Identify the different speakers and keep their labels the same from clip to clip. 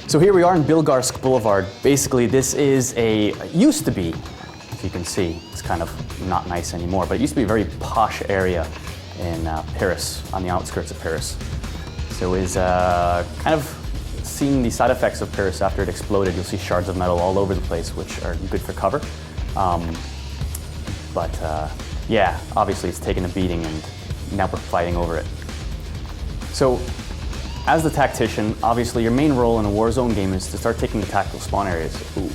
Speaker 1: So here we are in Bilgarsk Boulevard. Basically, this used to be, if you can see, it's kind of not nice anymore, but it used to be a very posh area in Paris, on the outskirts of Paris. So it was kind of seeing the side effects of Paris after it exploded. You'll see shards of metal all over the place, which are good for cover. Yeah, obviously it's taken a beating and now we're fighting over it. So, as the tactician, obviously your main role in a Warzone game is to start taking the tactical spawn areas. Ooh.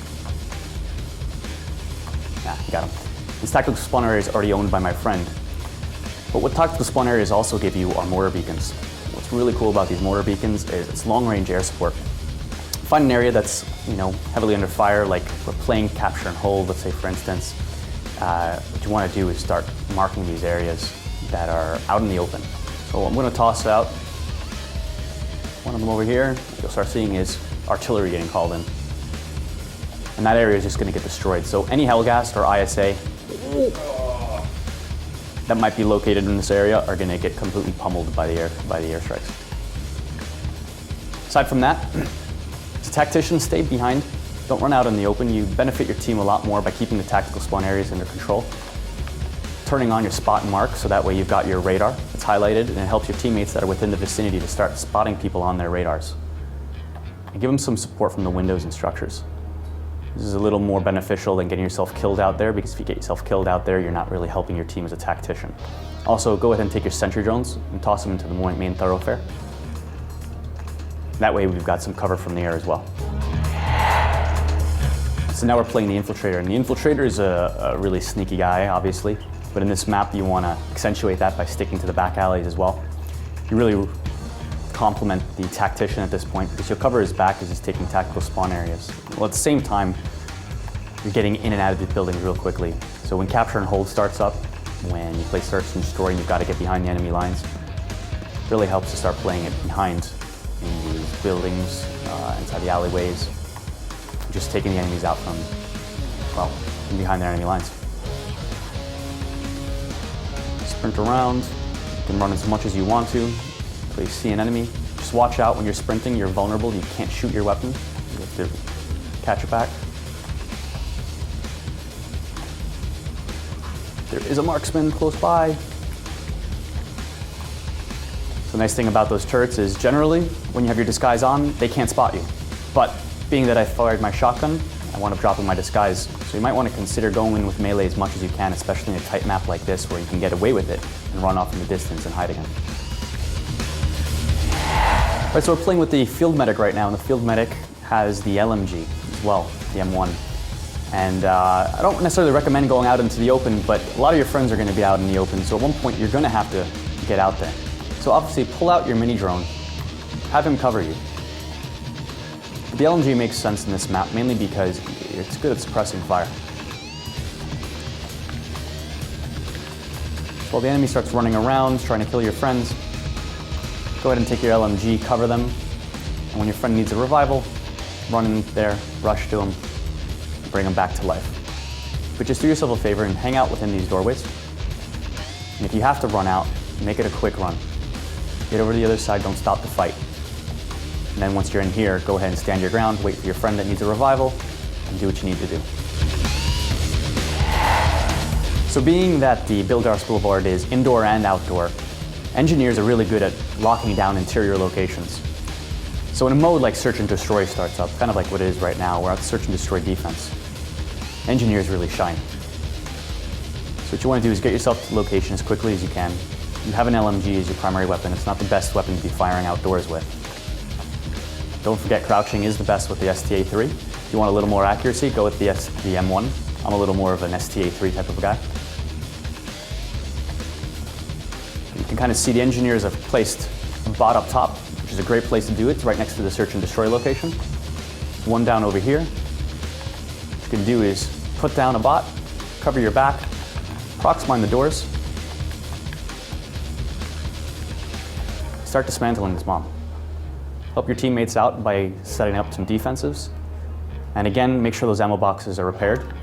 Speaker 1: Ah, you got him. This tactical spawn area is already owned by my friend. But what tactical spawn areas also give you are mortar beacons. What's really cool about these mortar beacons is it's long-range air support. Find an area that's, heavily under fire, like we're playing capture and hold, let's say for instance. What you want to do is start marking these areas that are out in the open. So I'm going to toss out one of them over here. What you'll start seeing is artillery getting called in. And that area is just going to get destroyed. So any Hellgast or ISA that might be located in this area are going to get completely pummeled by the airstrikes. Aside from that, as a tactician, stay behind. Don't run out in the open. You benefit your team a lot more by keeping the tactical spawn areas under control. Turning on your spot and mark, so that way you've got your radar. It's highlighted and it helps your teammates that are within the vicinity to start spotting people on their radars. And give them some support from the windows and structures. This is a little more beneficial than getting yourself killed out there, because if you get yourself killed out there, you're not really helping your team as a tactician. Also, go ahead and take your sentry drones and toss them into the main thoroughfare. That way we've got some cover from the air as well. So now we're playing the infiltrator, and the infiltrator is a really sneaky guy, obviously. But in this map, you want to accentuate that by sticking to the back alleys as well. You really complement the tactician at this point, because you'll cover his back as he's taking tactical spawn areas. Well, at the same time, you're getting in and out of the buildings real quickly. So when capture and hold starts up, when you play search and destroy and you've got to get behind the enemy lines, it really helps to start playing it behind in these buildings, inside the alleyways, just taking the enemies out from behind their enemy lines. Sprint around, you can run as much as you want to until you see an enemy. Just watch out when you're sprinting, you're vulnerable, you can't shoot your weapon. You have to catch it back. There is a marksman close by. The nice thing about those turrets is generally, when you have your disguise on, they can't spot you. But being that I fired my shotgun, I wound up dropping my disguise. So you might want to consider going in with melee as much as you can, especially in a tight map like this where you can get away with it and run off in the distance and hide again. All right, so we're playing with the field medic right now, and the field medic has the LMG as well, the M1. And I don't necessarily recommend going out into the open, but a lot of your friends are going to be out in the open, so at one point you're going to have to get out there. So obviously pull out your mini drone, have him cover you. The LMG makes sense in this map, mainly because it's good at suppressing fire. While the enemy starts running around, trying to kill your friends, go ahead and take your LMG, cover them, and when your friend needs a revival, run in there, rush to him, and bring him back to life. But just do yourself a favor and hang out within these doorways. And if you have to run out, make it a quick run. Get over to the other side, don't stop the fight. And then once you're in here, go ahead and stand your ground, wait for your friend that needs a revival, and do what you need to do. So being that the Bilgarsk Boulevard is indoor and outdoor, engineers are really good at locking down interior locations. So in a mode like Search and Destroy starts up, kind of like what it is right now, we're at Search and Destroy defense, engineers really shine. So what you want to do is get yourself to the location as quickly as you can. You have an LMG as your primary weapon. It's not the best weapon to be firing outdoors with. Don't forget, crouching is the best with the STA-3. If you want a little more accuracy, go with the M1. I'm a little more of an STA-3 type of a guy. You can kind of see the engineers have placed a bot up top, which is a great place to do it. It's right next to the Search and Destroy location. One down over here. What you can do is put down a bot, cover your back, prox mine the doors, start dismantling this bomb. Help your teammates out by setting up some defensives. And again, make sure those ammo boxes are repaired.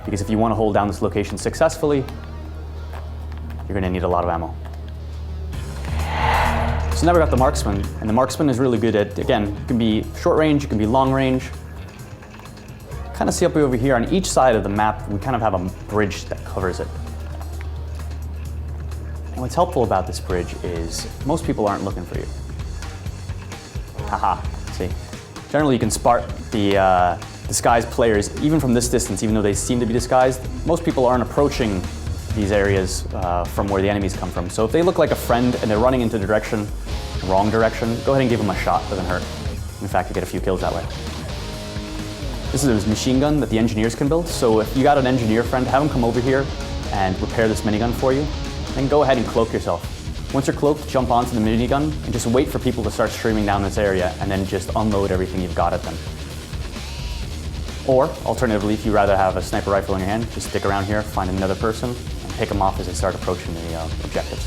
Speaker 1: Because if you want to hold down this location successfully, you're going to need a lot of ammo. So now we've got the Marksman, and the Marksman is really good at, again, it can be short range, it can be long range. Kind of see up over here, on each side of the map, we kind of have a bridge that covers it. And what's helpful about this bridge is most people aren't looking for you. Haha, see. Generally you can spot the disguised players, even from this distance, even though they seem to be disguised. Most people aren't approaching these areas from where the enemies come from. So if they look like a friend and they're running into the wrong direction, go ahead and give them a shot, doesn't hurt. In fact, you get a few kills that way. This is a machine gun that the engineers can build, so if you got an engineer friend, have them come over here and repair this minigun for you, then go ahead and cloak yourself. Once you're cloaked, jump onto the minigun and just wait for people to start streaming down this area and then just unload everything you've got at them. Or, alternatively, if you'd rather have a sniper rifle in your hand, just stick around here, find another person, and pick them off as they start approaching the objectives.